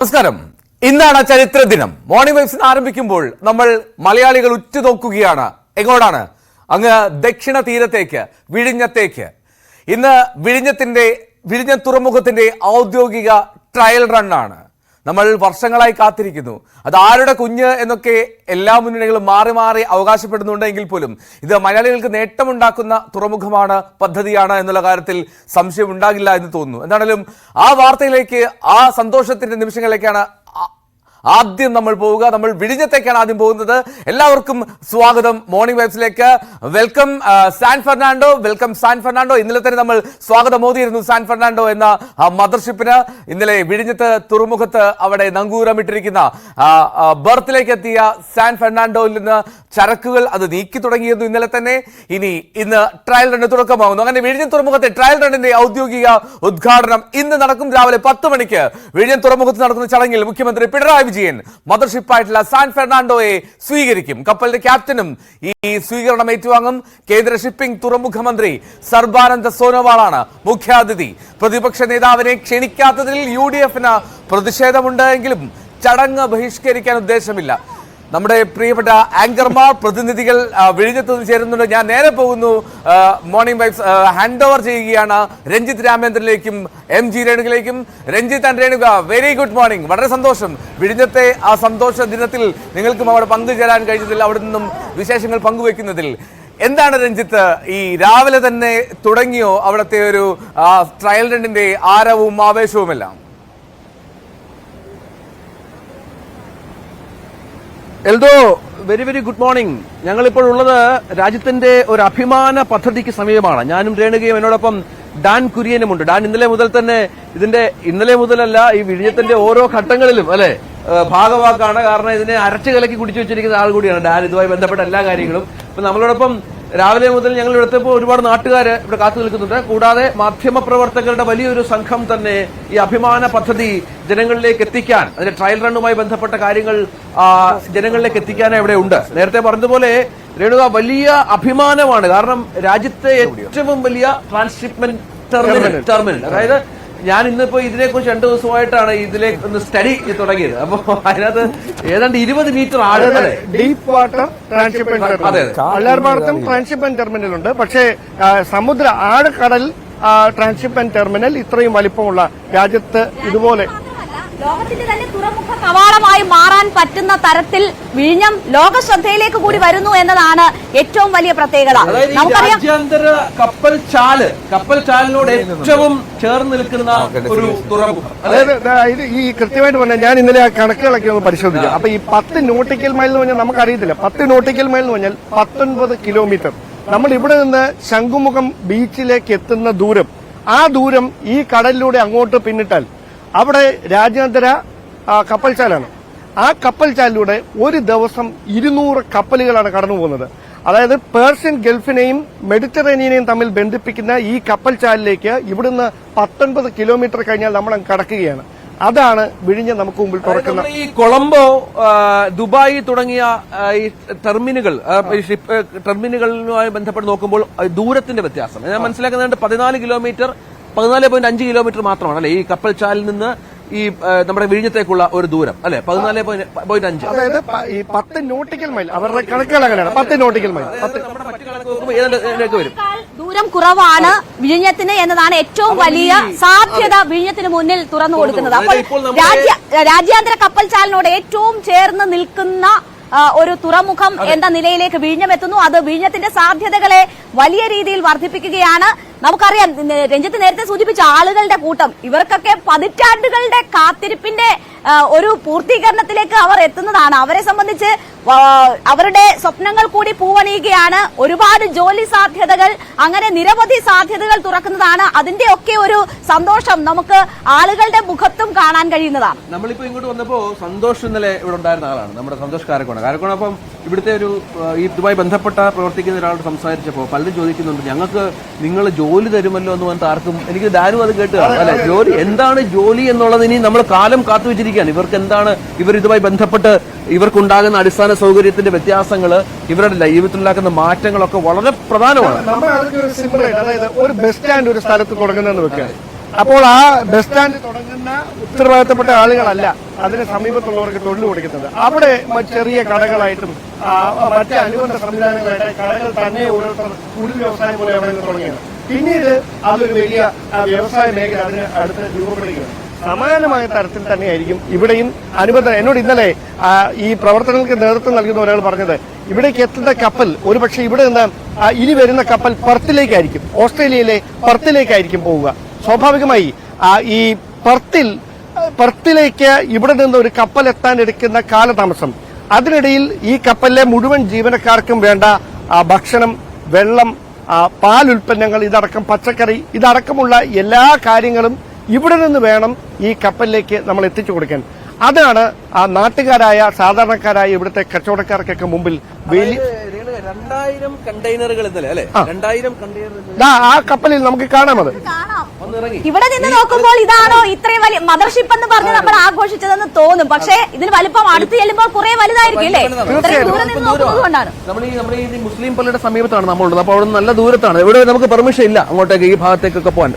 നമസ്കാരം. ഇന്നാണ് ചരിത്ര ദിനം. മോർണിംഗ് വൈബ്സ് ആരംഭിക്കുമ്പോൾ നമ്മൾ മലയാളികൾ ഉറ്റുനോക്കുകയാണ്. എങ്ങോട്ടാണ്? അങ്ങ് ദക്ഷിണ തീരത്തേക്ക്, വിഴിഞ്ഞത്തേക്ക്. ഇന്ന് വിഴിഞ്ഞം തുറമുഖത്തിന്റെ ഔദ്യോഗിക ട്രയൽ റണ്ണാണ്. നമ്മൾ വർഷങ്ങളായി കാത്തിരിക്കുന്നു. അത് ആരുടെ കുഞ്ഞ് എന്നൊക്കെ എല്ലാ മുന്നണികളും മാറി മാറി അവകാശപ്പെടുന്നുണ്ടെങ്കിൽ പോലും ഇത് മലയാളികൾക്ക് നേട്ടമുണ്ടാക്കുന്ന തുറമുഖമാണ്, പദ്ധതിയാണ് എന്നുള്ള കാര്യത്തിൽ സംശയം ഉണ്ടാകില്ല എന്ന് തോന്നുന്നു. എന്താണെങ്കിലും ആ വാർത്തയിലേക്ക്, ആ സന്തോഷത്തിന്റെ നിമിഷങ്ങളിലേക്കാണ് ആദ്യം നമ്മൾ പോവുക. നമ്മൾ വിഴിഞ്ഞത്തേക്കാണ് ആദ്യം പോകുന്നത്. എല്ലാവർക്കും സ്വാഗതം മോർണിംഗ് വൈബ്സിലേക്ക്. Welcome San Fernando. Welcome San Fernando. ഇന്നലെ തന്നെ നമ്മൾ സ്വാഗതം മോദിയിരുന്നു സാൻ ഫെർണാണ്ടോ എന്ന മദർഷിപ്പിന്. ഇന്നലെ വിഴിഞ്ഞത്ത് തുറമുഖത്ത് അവിടെ നങ്കൂരമിട്ടിരിക്കുന്ന ബർത്തിലേക്ക് എത്തിയ സാൻ ഫെർണാണ്ടോയിൽ നിന്ന് ചരക്കുകൾ അത് നീക്കി തുടങ്ങിയിരുന്നു ഇന്നലെ തന്നെ. ഇന്ന് ട്രയൽ റണ്ണ് തുടക്കമാകുന്നു. അങ്ങനെ വിഴിഞ്ഞം തുറമുഖത്തെ ട്രയൽ റണ്ണിന്റെ ഔദ്യോഗിക ഉദ്ഘാടനം ഇന്ന് നടക്കും. രാവിലെ 10 മണിക്ക് വിഴിഞ്ഞം തുറമുഖത്ത് നടക്കുന്ന ചടങ്ങിൽ മുഖ്യമന്ത്രി പിണറായി വിജയൻ മദർഷിപ്പായിട്ടുള്ള സാൻ ഫെർണാണ്ടോയെ സ്വീകരിക്കും. കപ്പലിന്റെ ക്യാപ്റ്റനും ഈ സ്വീകരണം ഏറ്റുവാങ്ങും. കേന്ദ്ര ഷിപ്പിംഗ് തുറമുഖ മന്ത്രി സർബാനന്ദ സോനോവാളാണ് മുഖ്യാതിഥി. പ്രതിപക്ഷ നേതാവിനെ ക്ഷണിക്കാത്തതിൽ UDF-ന് പ്രതിഷേധമുണ്ട് എങ്കിലും ചടങ്ങ് ബഹിഷ്കരിക്കാൻ ഉദ്ദേശമില്ല. നമ്മുടെ പ്രിയപ്പെട്ട ആങ്കർമാർ, പ്രതിനിധികൾ വിഴിഞ്ഞത്ത് നിന്ന് ചേരുന്നുണ്ട്. ഞാൻ നേരെ പോകുന്നു. മോർണിംഗ് വൈബ്സ് ഹാൻഡ് ഓവർ ചെയ്യുകയാണ് രഞ്ജിത്ത് രാമേന്ദ്രനിലേക്കും MG രേണുകിലേക്കും. Ranjith and Renuka, very good morning. വളരെ സന്തോഷം. വിഴിഞ്ഞത്തെ ആ സന്തോഷ ദിനത്തിൽ നിങ്ങൾക്കും അവിടെ പങ്കുചേരാൻ കഴിഞ്ഞതിൽ, അവിടെ നിന്നും വിശേഷങ്ങൾ പങ്കുവെക്കുന്നതിൽ. എന്താണ് രഞ്ജിത്ത്, ഈ രാവിലെ തന്നെ തുടങ്ങിയോ അവിടുത്തെ ഒരു ട്രയൽ റണ്ണിന്റെ ആരവവും ആവേശവും എല്ലാം? Eldho, very good morning. ഞങ്ങളിപ്പോൾ ഉള്ളത് രാജ്യത്തിന്റെ ഒരു അഭിമാന പദ്ധതിക്ക് സമീപമാണ്. ഞാനും രേണുകയും എന്നോടൊപ്പം ഡാൻ കുര്യനുമുണ്ട്. ഡാൻ ഇന്നലെ മുതലല്ല, ഈ വിഴിഞ്ഞത്തിന്റെ ഓരോ ഘട്ടങ്ങളിലും അല്ലെ ഭാഗവാക്കാണ്. കാരണം ഇതിനെ അരച്ചു കലക്കി കുടിച്ചു വെച്ചിരിക്കുന്ന ആൾ കൂടിയാണ് ഡാൻ, ഇതുമായി ബന്ധപ്പെട്ട എല്ലാ കാര്യങ്ങളും. അപ്പൊ നമ്മളോടൊപ്പം രാവിലെ മുതൽ ഞങ്ങൾ എടുത്തപ്പോൾ ഒരുപാട് നാട്ടുകാര് ഇവിടെ കാത്തു നിൽക്കുന്നുണ്ട്. കൂടാതെ മാധ്യമപ്രവർത്തകരുടെ വലിയൊരു സംഘം തന്നെ ഈ അഭിമാന പദ്ധതി ജനങ്ങളിലേക്ക് എത്തിക്കാൻ, അതിന്റെ ട്രയൽ റണ്ണുമായി ബന്ധപ്പെട്ട കാര്യങ്ങൾ ജനങ്ങളിലേക്ക് എത്തിക്കാൻ ഇവിടെ ഉണ്ട്. നേരത്തെ പറഞ്ഞതുപോലെ രേണുക, വലിയ അഭിമാനമാണ്. കാരണം രാജ്യത്തെ ഏറ്റവും വലിയ ട്രാൻസ്ഷിപ്മെന്റ് ടെർമിനൽ. അതായത് ഞാൻ ഇന്നിപ്പോ ഇതിനെക്കുറിച്ച് 2 ദിവസമായിട്ടാണ് ഇതിലേക്ക് ഒന്ന് സ്റ്റഡി തുടങ്ങിയത്. അപ്പൊ അതിനകത്ത് ഏതാണ്ട് 20 മീറ്റർ ആഴം ഡീപ്പ് വാട്ടർ ട്രാൻസ്ഷിപ്മെന്റ് എല്ലായിടത്തും ട്രാൻസ്ഷിപ്മെന്റ് ടെർമിനൽ ഉണ്ട്. പക്ഷേ സമുദ്ര ആഴക്കടൽ ട്രാൻസ്ഷിപ്മെന്റ് ടെർമിനൽ ഇത്രയും വലിപ്പമുള്ള രാജ്യത്ത് ഇതുപോലെ ലോകത്തിന്റെ തന്നെ തുറമുഖ കവാടമായി മാറാൻ പറ്റുന്ന തരത്തിൽ വിഴിഞ്ഞം ലോക ശ്രദ്ധയിലേക്ക് കൂടി വരുന്നു എന്നതാണ് ഏറ്റവും വലിയ പ്രത്യേകത. നമുക്കറിയാം, രാജ്യാന്തര കപ്പൽ ചാലിനോട് ഏറ്റവും ചേർന്ന് നിൽക്കുന്ന ഒരു തുറമുഖം. അതായത് ഈ കൃത്യമായിട്ട് പറഞ്ഞാൽ, ഞാൻ ഇന്നലെ ആ കണക്കുകളൊക്കെ ഒന്ന് പരിശോധിക്കാം. അപ്പൊ ഈ 10 നോട്ടിക്കൽ മൈൽ എന്ന് പറഞ്ഞാൽ നമുക്കറിയത്തില്ല. 10 നോട്ടിക്കൽ മൈൽ എന്ന് പറഞ്ഞാൽ 19 കിലോമീറ്റർ. നമ്മൾ ഇവിടെ നിന്ന് ശംഖുമുഖം ബീച്ചിലേക്ക് എത്തുന്ന ദൂരം, ആ ദൂരം ഈ കടലിലൂടെ അങ്ങോട്ട് പിന്നിട്ടാൽ അവിടെ രാജ്യാന്തര കപ്പൽച്ചാലാണ്. ആ കപ്പൽച്ചാലിലൂടെ ഒരു ദിവസം 200 കപ്പലുകളാണ് കടന്നു പോകുന്നത്. അതായത് പേർഷ്യൻ ഗൾഫിനെയും മെഡിറ്ററേനിയനെയും തമ്മിൽ ബന്ധിപ്പിക്കുന്ന ഈ കപ്പൽച്ചാലിലേക്ക് ഇവിടുന്ന് 19 കിലോമീറ്റർ കഴിഞ്ഞാൽ നമ്മൾ കടക്കുകയാണ്. അതാണ് വിഴിഞ്ഞം നമുക്ക് മുമ്പിൽ തുറക്കുന്ന ഈ കൊളംബോ, ദുബായ് തുടങ്ങിയ ഈ ടെർമിനുകളുമായി ബന്ധപ്പെട്ട് നോക്കുമ്പോൾ ദൂരത്തിന്റെ വ്യത്യാസം ഞാൻ മനസ്സിലാക്കുന്നുണ്ട്. 14.5 കിലോമീറ്റർ മാത്രമാണ് അല്ലെ ഈ കപ്പൽ ചാലിൽ നിന്ന് ഈ നമ്മുടെ വിഴിഞ്ഞത്തേക്കുള്ള ഒരു ദൂരം അല്ലെ? 14.5. അതായത് ഈ 10 നോട്ടിക്കൽ മൈൽ അവരുടെ കണക്കുകൾ അങ്ങനെയാണ്. 10 നോട്ടിക്കൽ മൈൽ വരും. ദൂരം കുറവാണ് വിഴിഞ്ഞത്തിന് എന്നതാണ് ഏറ്റവും വലിയ സാധ്യത വിഴിഞ്ഞത്തിന് മുന്നിൽ തുറന്നു കൊടുക്കുന്നത്. അപ്പോൾ രാജ്യാന്തര കപ്പൽ ചാലിനോട് ഏറ്റവും ചേർന്ന് നിൽക്കുന്ന ഒരു തുറമുഖം എന്ന നിലയിലേക്ക് വിഴിഞ്ഞം എത്തുന്നു. അത് വിഴിഞ്ഞത്തിന്റെ സാധ്യതകളെ വലിയ രീതിയിൽ വർദ്ധിപ്പിക്കുകയാണ്. നമുക്കറിയാം, രഞ്ജിത്ത് നേരത്തെ സൂചിപ്പിച്ച ആളുകളുടെ കൂട്ടം, ഇവർക്കൊക്കെ പതിറ്റാണ്ടുകളുടെ കാത്തിരിപ്പിന്റെ ഒരു പൂർത്തീകരണത്തിലേക്ക് അവർ എത്തുന്നതാണ്. അവരെ സംബന്ധിച്ച് അവരുടെ സ്വപ്നങ്ങൾ കൂടി പൂവണിയുകയാണ്. ഒരുപാട് ജോലി സാധ്യതകൾ, അങ്ങനെ നിരവധി സാധ്യതകൾ തുറക്കുന്നതാണ്. അതിന്റെ ഒക്കെ ഒരു സന്തോഷം നമുക്ക് ആളുകളുടെ മുഖത്തും കാണാൻ കഴിയുന്നതാണ്. നമ്മളിപ്പോ ഇങ്ങോട്ട് വന്നപ്പോ സന്തോഷ് ഇന്നലെ ഇവിടെ ഉണ്ടായിരുന്ന ആളാണ്, നമ്മുടെ സന്തോഷ് കാരക്കോണം. അപ്പം ഇവിടുത്തെ ഒരു ഇതുമായി ബന്ധപ്പെട്ട പ്രവർത്തിക്കുന്ന ഒരാളോട് സംസാരിച്ചപ്പോൾ പലരും ചോദിക്കുന്നുണ്ട്, ഞങ്ങൾക്ക് നിങ്ങൾ ജോലി തരുമല്ലോ എന്ന് പറഞ്ഞിട്ട് ആർക്കും. എനിക്ക് ദാനും അത് കേട്ട് അല്ലെ, ജോലി എന്താണ് ജോലി എന്നുള്ളത് ഇനി നമ്മൾ കാലം കാത്തു വെച്ചിരിക്കുകയാണ്. ഇവർക്ക് എന്താണ്, ഇവർ ഇതുമായി ബന്ധപ്പെട്ട് ഇവർക്കുണ്ടാകുന്ന അടിസ്ഥാന സൗകര്യത്തിന്റെ വ്യത്യാസങ്ങൾ, ഇവരുടെ ജീവിതത്തിലുണ്ടാക്കുന്ന മാറ്റങ്ങളൊക്കെ വളരെ പ്രധാനമാണ്. അതായത് ഒരു ബസ് സ്റ്റാൻഡ് ഒരു സ്ഥലത്ത് തുടങ്ങുന്നതെന്ന് വെക്കുക, അപ്പോൾ ആ ബസ് സ്റ്റാൻഡ് തുടങ്ങുന്ന ഉത്തരവാദിത്തപ്പെട്ട ആളുകളല്ല അതിന് സമീപത്തുള്ളവർക്ക് തൊഴിൽ കൊടുക്കുന്നത്. അവിടെ ചെറിയ കടകളായിട്ടും മറ്റ് അനുബന്ധ സംവിധാനങ്ങളായിട്ട് കടകൾ തന്നെ ഓരോരുത്തർ കൂടുതൽ വ്യവസായം പോലെ അവിടെ നിന്ന് തുടങ്ങിയത്. പിന്നീട് അതൊരു വലിയ വ്യവസായ മേഖല അതിന് അടുത്ത് രൂപപ്പെടുകയാണ്. സമാനമായ തരത്തിൽ തന്നെയായിരിക്കും ഇവിടെയും അനുബന്ധ. എന്നോട് ഇന്നലെ ഈ പ്രവർത്തനങ്ങൾക്ക് നേതൃത്വം നൽകുന്ന ഒരാൾ പറഞ്ഞത് ഇവിടേക്ക് എത്തുന്ന കപ്പൽ ഒരുപക്ഷെ ഇവിടെ നിന്ന് ഇനി വരുന്ന കപ്പൽ പെർത്തിലേക്കായിരിക്കും, ഓസ്ട്രേലിയയിലെ പെർത്തിലേക്കായിരിക്കും പോവുക. സ്വാഭാവികമായി ഈ പെർത്തിലേക്ക് ഇവിടെ നിന്ന് ഒരു കപ്പൽ എത്താൻ എടുക്കുന്ന കാലതാമസം, അതിനിടയിൽ ഈ കപ്പലിലെ മുഴുവൻ ജീവനക്കാർക്കും വേണ്ട ഭക്ഷണം, വെള്ളം, പാലുൽപ്പന്നങ്ങൾ, ഇതടക്കം പച്ചക്കറി, ഇതടക്കമുള്ള എല്ലാ കാര്യങ്ങളും ഇവിടെ നിന്ന് വേണം ഈ കപ്പലിലേക്ക് നമ്മൾ എത്തിച്ചു കൊടുക്കാൻ. അതാണ് നാട്ടുകാരായ സാധാരണക്കാരായ ഇവിടുത്തെ കച്ചവടക്കാർക്കൊക്കെ മുമ്പിൽ വലിയ 2000 കണ്ടെയ്നറുകൾ ഇന്നലെ അല്ലെ 2000 കണ്ടെയ്നറുകൾ ആ കപ്പലിൽ നമുക്ക് കാണാം. അത് ഇവിടെ നിന്ന് നോക്കുമ്പോൾ ഇതാണോ ഇത്രയും വലിയ മദർഷിപ്പ് എന്ന് പറഞ്ഞ് നമ്മൾ ആഘോഷിച്ചതെന്ന് തോന്നും. പക്ഷേ ഇതിന് വലിപ്പം അടുത്ത് ചെല്ലുമ്പോൾ കുറെ വലുതായിരിക്കും അല്ലേ? ഇത്രയും ദൂരം നിന്ന് നോക്കുന്നതുകൊണ്ടാണ്. നമ്മുടെ ഈ മുസ്ലിം പള്ളിയുടെ സമീപത്താണ് നമ്മളുള്ളത്. അപ്പൊ അവിടെ നല്ല ദൂരത്താണ്. ഇവിടെ നമുക്ക് പെർമിഷൻ ഇല്ല അങ്ങോട്ടേക്ക് ഈ ഭാഗത്തേക്കൊക്കെ പോകാൻ.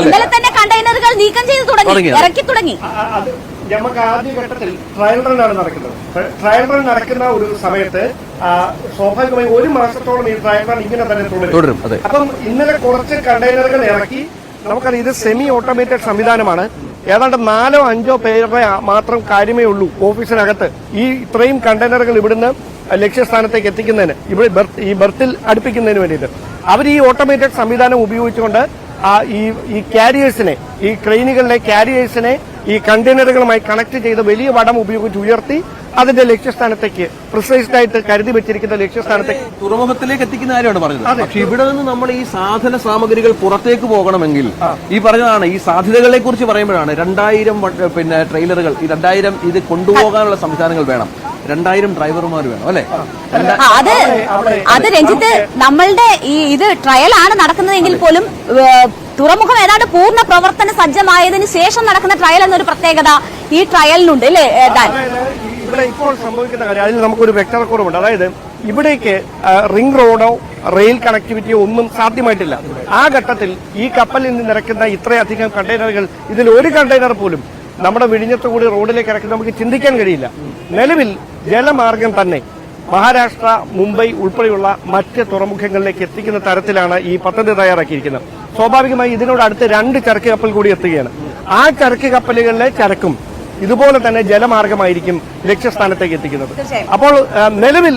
ഇന്നലെ തന്നെ കണ്ടെയ്നറുകൾ നീക്കം ചെയ്ത് തുടങ്ങി, ഇറക്കി തുടങ്ങി. നമുക്ക് ആദ്യഘട്ടത്തിൽ ട്രയൽ റണ്ണാണ് നടക്കുന്നത്. ട്രയൽ റൺ നടക്കുന്ന ഒരു സമയത്ത് സ്വാഭാവികമായി 1 മാസത്തോളം ഈ ട്രയൽ റൺ ഇങ്ങനെ തന്നെ തുടരും. അപ്പം ഇന്നലെ കുറച്ച് കണ്ടെയ്നറുകൾ ഇറക്കി. നമുക്കറിയാം ഇത് സെമി ഓട്ടോമേറ്റഡ് സംവിധാനമാണ്. ഏതാണ്ട് 4-5 പേരുടെ മാത്രം കാര്യമേ ഉള്ളൂ ഓഫീസിനകത്ത് ഈ ഇത്രയും കണ്ടെയ്നറുകൾ ഇവിടുന്ന് ലക്ഷ്യസ്ഥാനത്തേക്ക് എത്തിക്കുന്നതിന്, ഇവിടെ ഈ ബർത്തിൽ അടുപ്പിക്കുന്നതിന് വേണ്ടിയിട്ട് അവർ ഈ ഓട്ടോമേറ്റഡ് സംവിധാനം ഉപയോഗിച്ചുകൊണ്ട് ഈ കാരിയേഴ്സിനെ, ഈ ക്രെയിനുകളിലെ കാരിയേഴ്സിനെ ഈ കണ്ടെയ്നറുകളുമായി കണക്ട് ചെയ്ത് വലിയ വടം ഉപയോഗിച്ച് ഉയർത്തി അതിന്റെ ലക്ഷ്യസ്ഥാനത്തേക്ക് പ്രിസൈസ്ഡ് ആയിട്ട് കരുതി വെച്ചിരിക്കുന്ന ലക്ഷ്യസ്ഥാനത്തേക്ക് തുറമുഖത്തിലേക്ക് എത്തിക്കുന്ന കാര്യമാണ് പറഞ്ഞത്. പക്ഷെ ഇവിടെ നിന്ന് നമ്മൾ ഈ സാധന സാമഗ്രികൾ പുറത്തേക്ക് പോകണമെങ്കിൽ ഈ പറഞ്ഞതാണ്, ഈ സാധ്യതകളെ കുറിച്ച് പറയുമ്പോഴാണ് 2000 ട്രെയിലറുകൾ, ഈ 2000 ഇത് കൊണ്ടുപോകാനുള്ള സംവിധാനങ്ങൾ വേണം, 2000 ഡ്രൈവർമാർ വേണം അല്ലെ? അത് രഞ്ജിത്ത്, നമ്മളുടെ ഇത് ട്രയൽ ആണ് നടക്കുന്നതെങ്കിൽ പോലും തുറമുഖം ഏതാണ്ട് പൂർണ്ണ പ്രവർത്തന സജ്ജമായതിനു ശേഷം നടക്കുന്ന ട്രയൽ എന്നൊരു പ്രത്യേകത ഈ ട്രയലിനുണ്ട് അല്ലേ? ഇവിടെ ഇപ്പോൾ സംഭവിക്കുന്ന കാര്യം അതിൽ നമുക്കൊരു വ്യക്തതക്കുറവുണ്ട്. അതായത് ഇവിടേക്ക് റിംഗ് റോഡോ റെയിൽ കണക്ടിവിറ്റിയോ ഒന്നും സാധ്യമായിട്ടില്ല. ആ ഘട്ടത്തിൽ ഈ കപ്പലിൽ നിന്ന് ഇറക്കുന്ന ഇത്രയധികം കണ്ടെയ്നറുകൾ, ഇതിൽ ഒരു കണ്ടെയ്നർ പോലും നമ്മുടെ വിഴിഞ്ഞത്തുകൂടി റോഡിലേക്ക് ഇറക്കി നമുക്ക് ചിന്തിക്കാൻ കഴിയില്ല. നിലവിൽ ജലമാർഗം തന്നെ മഹാരാഷ്ട്ര, മുംബൈ ഉൾപ്പെടെയുള്ള മറ്റ് തുറമുഖങ്ങളിലേക്ക് എത്തിക്കുന്ന തരത്തിലാണ് ഈ പദ്ധതി തയ്യാറാക്കിയിരിക്കുന്നത്. സ്വാഭാവികമായി ഇതിനോട് അടുത്ത് 2 ചരക്ക് കപ്പൽ കൂടി എത്തുകയാണ്. ആ ചരക്ക് കപ്പലുകളിലെ ചരക്കും ഇതുപോലെ തന്നെ ജലമാർഗമായിരിക്കും ലക്ഷ്യസ്ഥാനത്തേക്ക് എത്തിക്കുന്നത്. അപ്പോൾ നിലവിൽ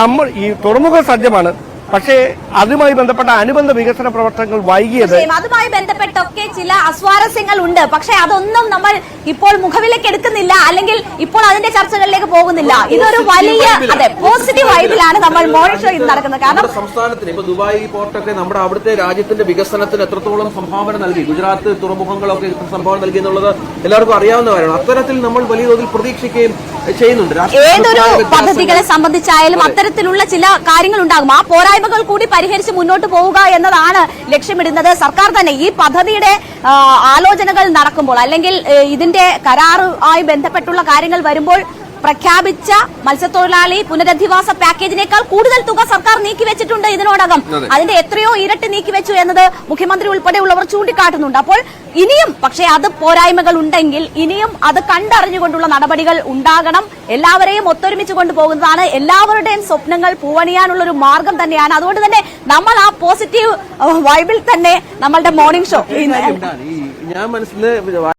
നമ്മൾ ഈ തുറമുഖം സജ്ജമാണ്. പക്ഷേ അതുമായി ബന്ധപ്പെട്ട അനുബന്ധ വികസന പ്രവർത്തനങ്ങൾ വൈകിയത്, അതുമായി ബന്ധപ്പെട്ടൊക്കെ ചില അസ്വാരസ്യങ്ങൾ ഉണ്ട്. പക്ഷെ അതൊന്നും നമ്മൾ ഇപ്പോൾ മുഖവിലേക്ക് എടുക്കുന്നില്ല, അല്ലെങ്കിൽ ഇപ്പോൾ അതിന്റെ ചർച്ചകളിലേക്ക് പോകുന്നില്ല. ഇതൊരു വലിയ പോസിറ്റീവ് വൈബിലാണ് നമ്മൾ മോർണിംഗ് ഷോ ഇന്ന് നടക്കുന്നത്. കാരണം സംസ്ഥാനത്തിന് ഇപ്പൊ ദുബായ് പോർട്ടൊക്കെ നമ്മുടെ അവിടുത്തെ രാജ്യത്തിന്റെ വികസനത്തിന് എത്രത്തോളം സംഭാവന നൽകി, ഗുജറാത്ത് തുറമുഖങ്ങളൊക്കെ സംഭാവന നൽകി എന്നുള്ളത് എല്ലാവർക്കും അറിയാവുന്ന കാര്യമാണ്. അത്തരത്തിൽ നമ്മൾ വലിയ തോതിൽ പ്രതീക്ഷിക്കുകയും ചെയ്യുന്നുണ്ട്. ഏതൊരു പദ്ധതികളെ സംബന്ധിച്ചായാലും അത്തരത്തിലുള്ള ചില കാര്യങ്ങൾ ഉണ്ടാകും. ആ പോരായ്മകൾ കൂടി പരിഹരിച്ച് മുന്നോട്ട് പോവുക എന്നതാണ് ലക്ഷ്യമിടുന്നത് സർക്കാർ തന്നെ. ഈ പദ്ധതിയുടെ ആലോചനകൾ നടക്കുമ്പോൾ, അല്ലെങ്കിൽ ഇതിന്റെ കരാറുമായി ബന്ധപ്പെട്ടുള്ള കാര്യങ്ങൾ വരുമ്പോൾ പ്രഖ്യാപിച്ച മത്സ്യത്തൊഴിലാളി പുനരധിവാസ പാക്കേജിനേക്കാൾ കൂടുതൽ തുക സർക്കാർ നീക്കിവെച്ചിട്ടുണ്ട് ഇതിനോടകം. അതിന്റെ എത്രയോ ഇരട്ടി നീക്കിവെച്ചു എന്നത് മുഖ്യമന്ത്രി ഉൾപ്പെടെയുള്ളവർ ചൂണ്ടിക്കാട്ടുന്നുണ്ട്. അപ്പോൾ ഇനിയും, പക്ഷേ അത് പോരായ്മകൾ ഉണ്ടെങ്കിൽ ഇനിയും അത് കണ്ടറിഞ്ഞുകൊണ്ടുള്ള നടപടികൾ ഉണ്ടാകണം. എല്ലാവരെയും ഒത്തൊരുമിച്ച് കൊണ്ടുപോകുന്നതാണ് എല്ലാവരുടെയും സ്വപ്നങ്ങൾ പൂവണിയാനുള്ള ഒരു മാർഗം തന്നെയാണ്. അതുകൊണ്ട് തന്നെ നമ്മൾ ആ പോസിറ്റീവ് വൈബിൽ തന്നെ നമ്മളുടെ മോർണിംഗ് ഷോ ഞാൻ മനസ്സിൽ